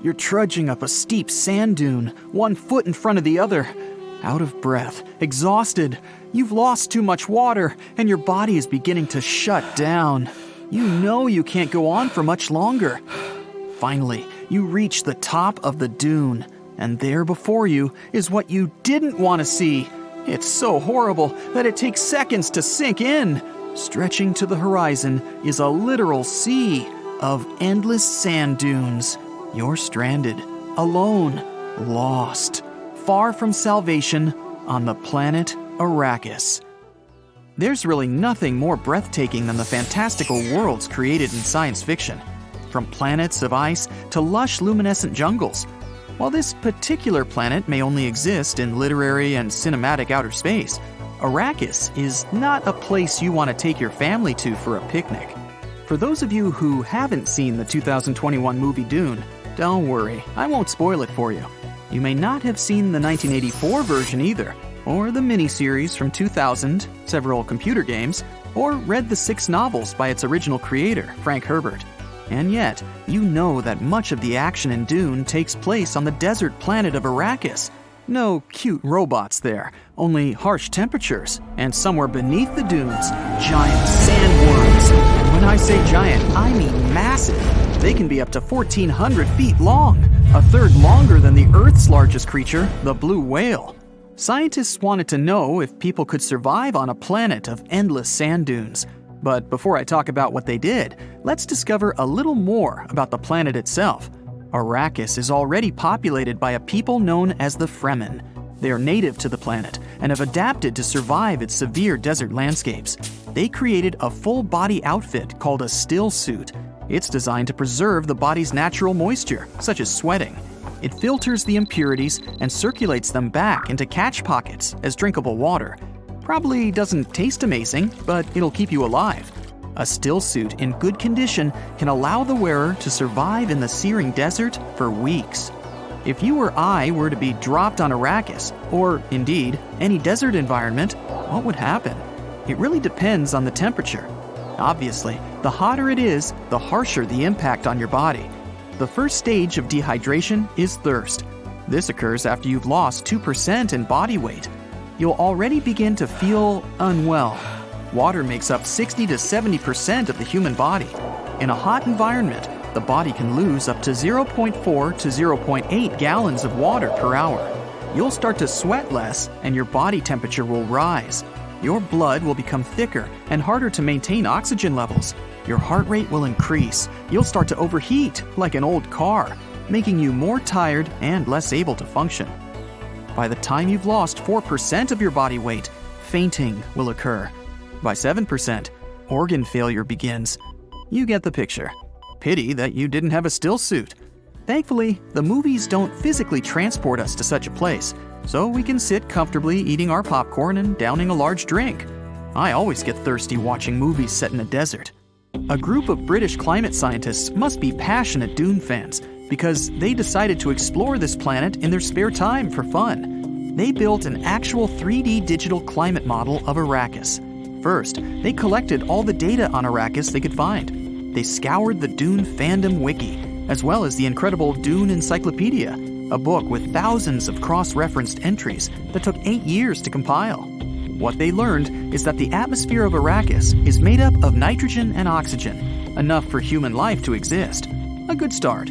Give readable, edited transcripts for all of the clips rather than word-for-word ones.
You're trudging up a steep sand dune, one foot in front of the other. Out of breath, exhausted. You've lost too much water, and your body is beginning to shut down. You know you can't go on for much longer. Finally, you reach the top of the dune, and there before you is what you didn't want to see. It's so horrible that it takes seconds to sink in. Stretching to the horizon is a literal sea of endless sand dunes. You're stranded, alone, lost, far from salvation on the planet Arrakis. There's really nothing more breathtaking than the fantastical worlds created in science fiction, from planets of ice to lush luminescent jungles. While this particular planet may only exist in literary and cinematic outer space, Arrakis is not a place you want to take your family to for a picnic. For those of you who haven't seen the 2021 movie Dune, don't worry, I won't spoil it for you. You may not have seen the 1984 version either, or the miniseries from 2000, several computer games, or read the 6 novels by its original creator, Frank Herbert. And yet, you know that much of the action in Dune takes place on the desert planet of Arrakis. No cute robots there, only harsh temperatures, and somewhere beneath the dunes, giant sandworms. And when I say giant, I mean massive. They can be up to 1,400 feet long, a third longer than the Earth's largest creature, the blue whale. Scientists wanted to know if people could survive on a planet of endless sand dunes. But before I talk about what they did, let's discover a little more about the planet itself. Arrakis is already populated by a people known as the Fremen. They are native to the planet and have adapted to survive its severe desert landscapes. They created a full-body outfit called a still suit. It's designed to preserve the body's natural moisture, such as sweating. It filters the impurities and circulates them back into catch pockets as drinkable water. Probably doesn't taste amazing, but it'll keep you alive. A still suit in good condition can allow the wearer to survive in the searing desert for weeks. If you or I were to be dropped on Arrakis, or indeed any desert environment, what would happen? It really depends on the temperature. Obviously, the hotter it is, the harsher the impact on your body. The first stage of dehydration is thirst. This occurs after you've lost 2% in body weight. You'll already begin to feel unwell. Water makes up 60 to 70% of the human body. In a hot environment, the body can lose up to 0.4 to 0.8 gallons of water per hour. You'll start to sweat less, and your body temperature will rise. Your blood will become thicker and harder to maintain oxygen levels. Your heart rate will increase. You'll start to overheat like an old car, making you more tired and less able to function. By the time you've lost 4% of your body weight, fainting will occur. By 7%, organ failure begins. You get the picture. Pity that you didn't have a still suit. Thankfully, the movies don't physically transport us to such a place, so we can sit comfortably eating our popcorn and downing a large drink. I always get thirsty watching movies set in a desert. A group of British climate scientists must be passionate Dune fans because they decided to explore this planet in their spare time for fun. They built an actual 3D digital climate model of Arrakis. First, they collected all the data on Arrakis they could find. They scoured the Dune fandom wiki, as well as the incredible Dune Encyclopedia, a book with thousands of cross-referenced entries that took 8 years to compile. What they learned is that the atmosphere of Arrakis is made up of nitrogen and oxygen, enough for human life to exist. A good start.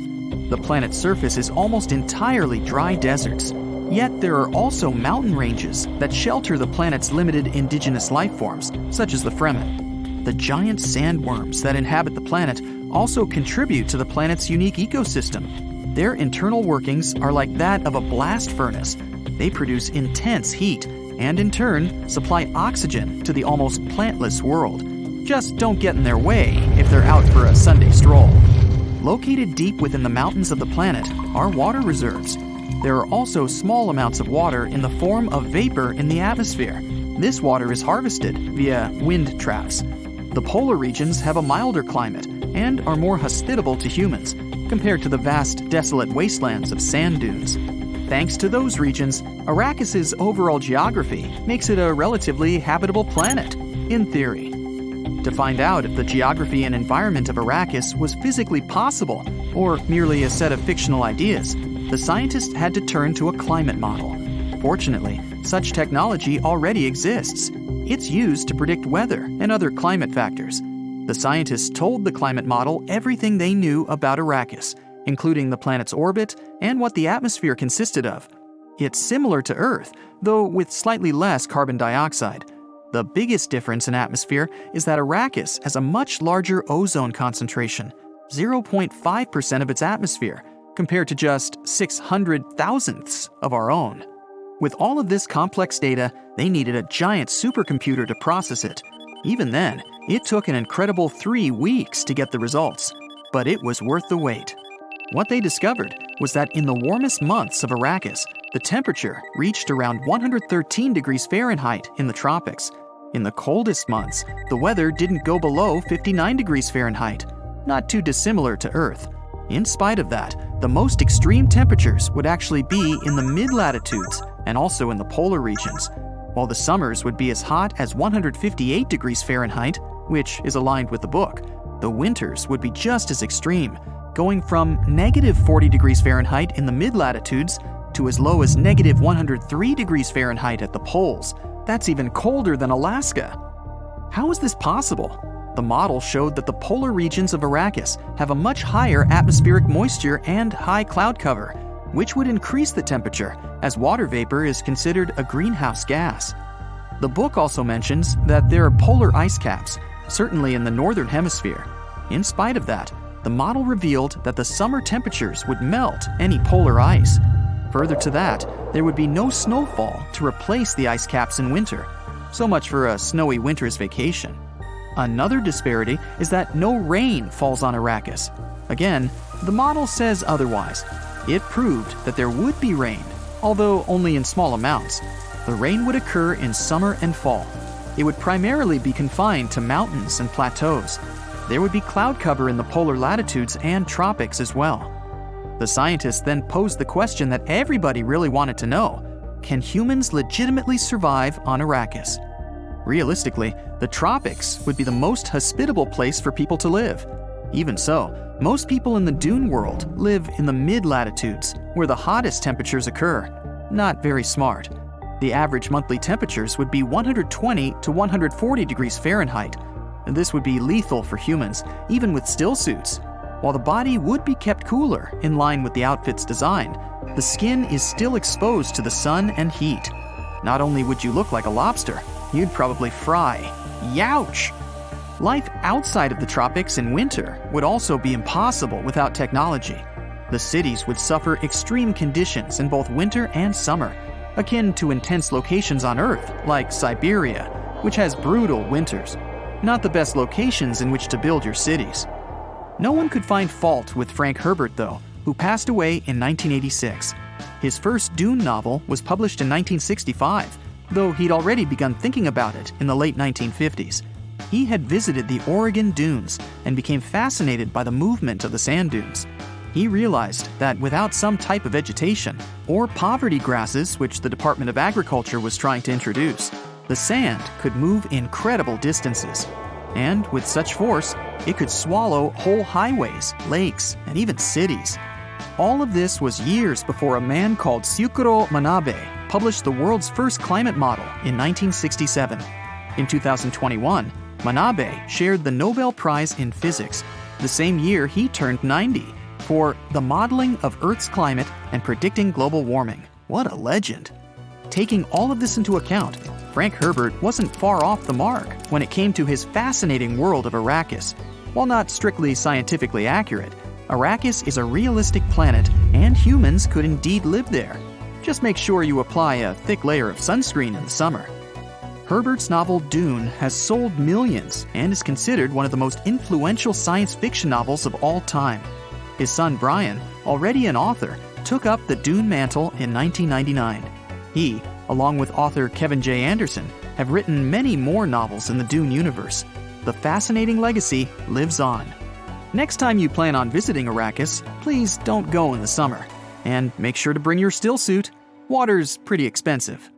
The planet's surface is almost entirely dry deserts. Yet there are also mountain ranges that shelter the planet's limited indigenous life forms, such as the Fremen. The giant sandworms that inhabit the planet also contribute to the planet's unique ecosystem. Their internal workings are like that of a blast furnace. They produce intense heat and, in turn, supply oxygen to the almost plantless world. Just don't get in their way if they're out for a Sunday stroll. Located deep within the mountains of the planet are water reserves. There are also small amounts of water in the form of vapor in the atmosphere. This water is harvested via wind troughs. The polar regions have a milder climate and are more hospitable to humans compared to the vast, desolate wastelands of sand dunes. Thanks to those regions, Arrakis' overall geography makes it a relatively habitable planet, in theory. To find out if the geography and environment of Arrakis was physically possible, or merely a set of fictional ideas, the scientists had to turn to a climate model. Fortunately, such technology already exists. It's used to predict weather and other climate factors. The scientists told the climate model everything they knew about Arrakis, including the planet's orbit and what the atmosphere consisted of. It's similar to Earth, though with slightly less carbon dioxide. The biggest difference in atmosphere is that Arrakis has a much larger ozone concentration, 0.5% of its atmosphere, compared to just 600 thousandths of our own. With all of this complex data, they needed a giant supercomputer to process it. Even then, it took an incredible 3 weeks to get the results, but it was worth the wait. What they discovered was that in the warmest months of Arrakis, the temperature reached around 113 degrees Fahrenheit in the tropics. In the coldest months, the weather didn't go below 59 degrees Fahrenheit, not too dissimilar to Earth. In spite of that, the most extreme temperatures would actually be in the mid-latitudes and also in the polar regions, while the summers would be as hot as 158 degrees Fahrenheit, which is aligned with the book. The winters would be just as extreme, going from negative 40 degrees Fahrenheit in the mid-latitudes to as low as negative 103 degrees Fahrenheit at the poles. That's even colder than Alaska. How is this possible? The model showed that the polar regions of Arrakis have a much higher atmospheric moisture and high cloud cover, which would increase the temperature, as water vapor is considered a greenhouse gas. The book also mentions that there are polar ice caps, certainly in the northern hemisphere. In spite of that, the model revealed that the summer temperatures would melt any polar ice. Further to that, there would be no snowfall to replace the ice caps in winter. So much for a snowy winter's vacation. Another disparity is that no rain falls on Arrakis. Again, the model says otherwise. It proved that there would be rain, although only in small amounts. The rain would occur in summer and fall. It would primarily be confined to mountains and plateaus. There would be cloud cover in the polar latitudes and tropics as well. The scientists then posed the question that everybody really wanted to know: can humans legitimately survive on Arrakis? Realistically, the tropics would be the most hospitable place for people to live. Even so, most people in the dune world live in the mid-latitudes, where the hottest temperatures occur. Not very smart. The average monthly temperatures would be 120 to 140 degrees Fahrenheit. This would be lethal for humans, even with still suits. While the body would be kept cooler in line with the outfit's design, the skin is still exposed to the sun and heat. Not only would you look like a lobster, you'd probably fry. Youch! Life outside of the tropics in winter would also be impossible without technology. The cities would suffer extreme conditions in both winter and summer, akin to intense locations on Earth, like Siberia, which has brutal winters. Not the best locations in which to build your cities. No one could find fault with Frank Herbert, though, who passed away in 1986. His first Dune novel was published in 1965, though he'd already begun thinking about it in the late 1950s. He had visited the Oregon dunes and became fascinated by the movement of the sand dunes. He realized that without some type of vegetation, or poverty grasses which the Department of Agriculture was trying to introduce, the sand could move incredible distances. And with such force, it could swallow whole highways, lakes, and even cities. All of this was years before a man called Syukuro Manabe published the world's first climate model in 1967. In 2021, Manabe shared the Nobel Prize in Physics, the same year he turned 90, for the modeling of Earth's climate and predicting global warming. What a legend! Taking all of this into account, Frank Herbert wasn't far off the mark when it came to his fascinating world of Arrakis. While not strictly scientifically accurate, Arrakis is a realistic planet and humans could indeed live there. Just make sure you apply a thick layer of sunscreen in the summer. Herbert's novel Dune has sold millions and is considered one of the most influential science fiction novels of all time. His son Brian, already an author, took up the Dune mantle in 1999. He, along with author Kevin J. Anderson, have written many more novels in the Dune universe. The fascinating legacy lives on. Next time you plan on visiting Arrakis, please don't go in the summer. And make sure to bring your still suit. Water's pretty expensive.